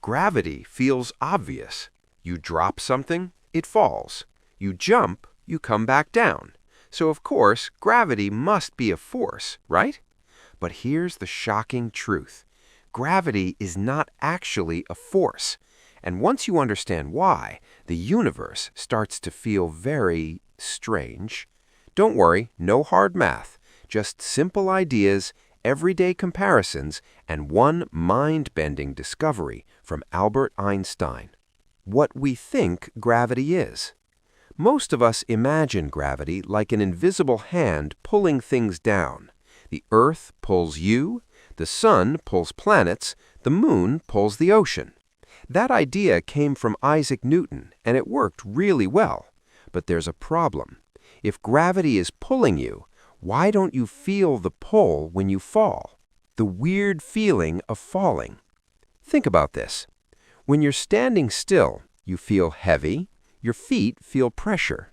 Gravity feels obvious. You drop something, it falls. You jump, you come back down. So of course, gravity must be a force, right? But here's the shocking truth. Gravity is not actually a force. And once you understand why, the universe starts to feel very strange. Don't worry, no hard math. Just simple ideas, everyday comparisons, and one mind-bending discovery from Albert Einstein. What we think gravity is. Most of us imagine gravity like an invisible hand pulling things down. The Earth pulls you, the Sun pulls planets, the Moon pulls the ocean. That idea came from Isaac Newton, and it worked really well. But there's a problem. If gravity is pulling you, why don't you feel the pull when you fall? The weird feeling of falling. Think about this. When you're standing still, you feel heavy, your feet feel pressure.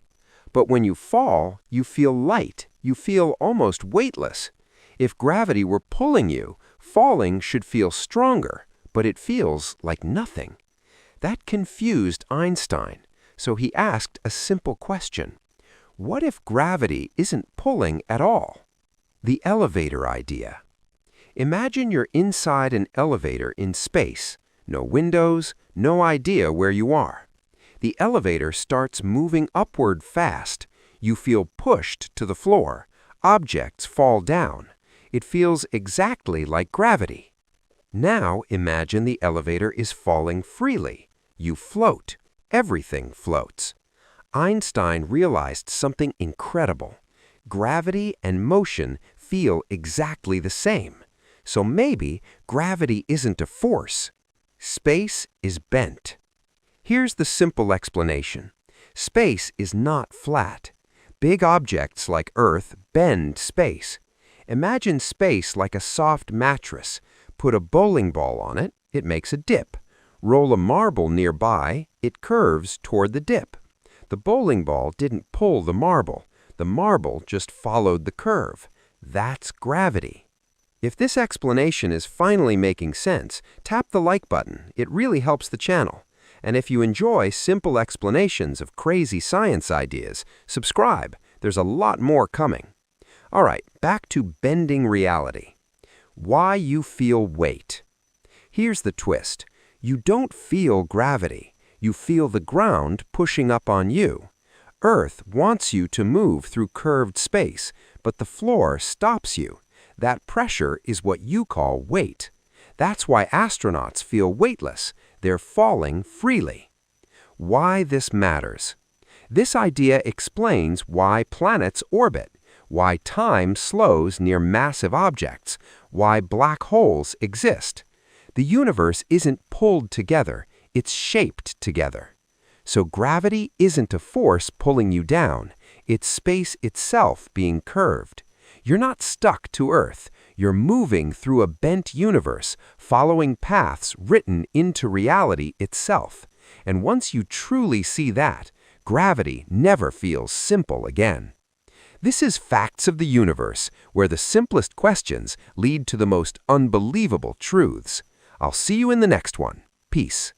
But when you fall, you feel light, you feel almost weightless. If gravity were pulling you, falling should feel stronger, but it feels like nothing. That confused Einstein, so he asked a simple question. What if gravity isn't pulling at all? The elevator idea. Imagine you're inside an elevator in space. No windows, no idea where you are. The elevator starts moving upward fast. You feel pushed to the floor. Objects fall down. It feels exactly like gravity. Now imagine the elevator is falling freely. You float. Everything floats. Einstein realized something incredible. Gravity and motion feel exactly the same. So maybe gravity isn't a force. Space is bent. Here's the simple explanation. Space is not flat. Big objects like Earth bend space. Imagine space like a soft mattress. Put a bowling ball on it, it makes a dip. Roll a marble nearby, it curves toward the dip. The bowling ball didn't pull the marble. The marble just followed the curve. That's gravity. If this explanation is finally making sense, tap the like button. It really helps the channel. And if you enjoy simple explanations of crazy science ideas, subscribe. There's a lot more coming. All right, back to bending reality. Why you feel weight. Here's the twist. You don't feel gravity. You feel the ground pushing up on you. Earth wants you to move through curved space, but the floor stops you. That pressure is what you call weight. That's why astronauts feel weightless. They're falling freely. Why this matters. This idea explains why planets orbit, why time slows near massive objects, why black holes exist. The universe isn't pulled together, it's shaped together. So gravity isn't a force pulling you down, it's space itself being curved. You're not stuck to Earth, you're moving through a bent universe, following paths written into reality itself. And once you truly see that, gravity never feels simple again. This is Facts of the Universe, where the simplest questions lead to the most unbelievable truths. I'll see you in the next one. Peace.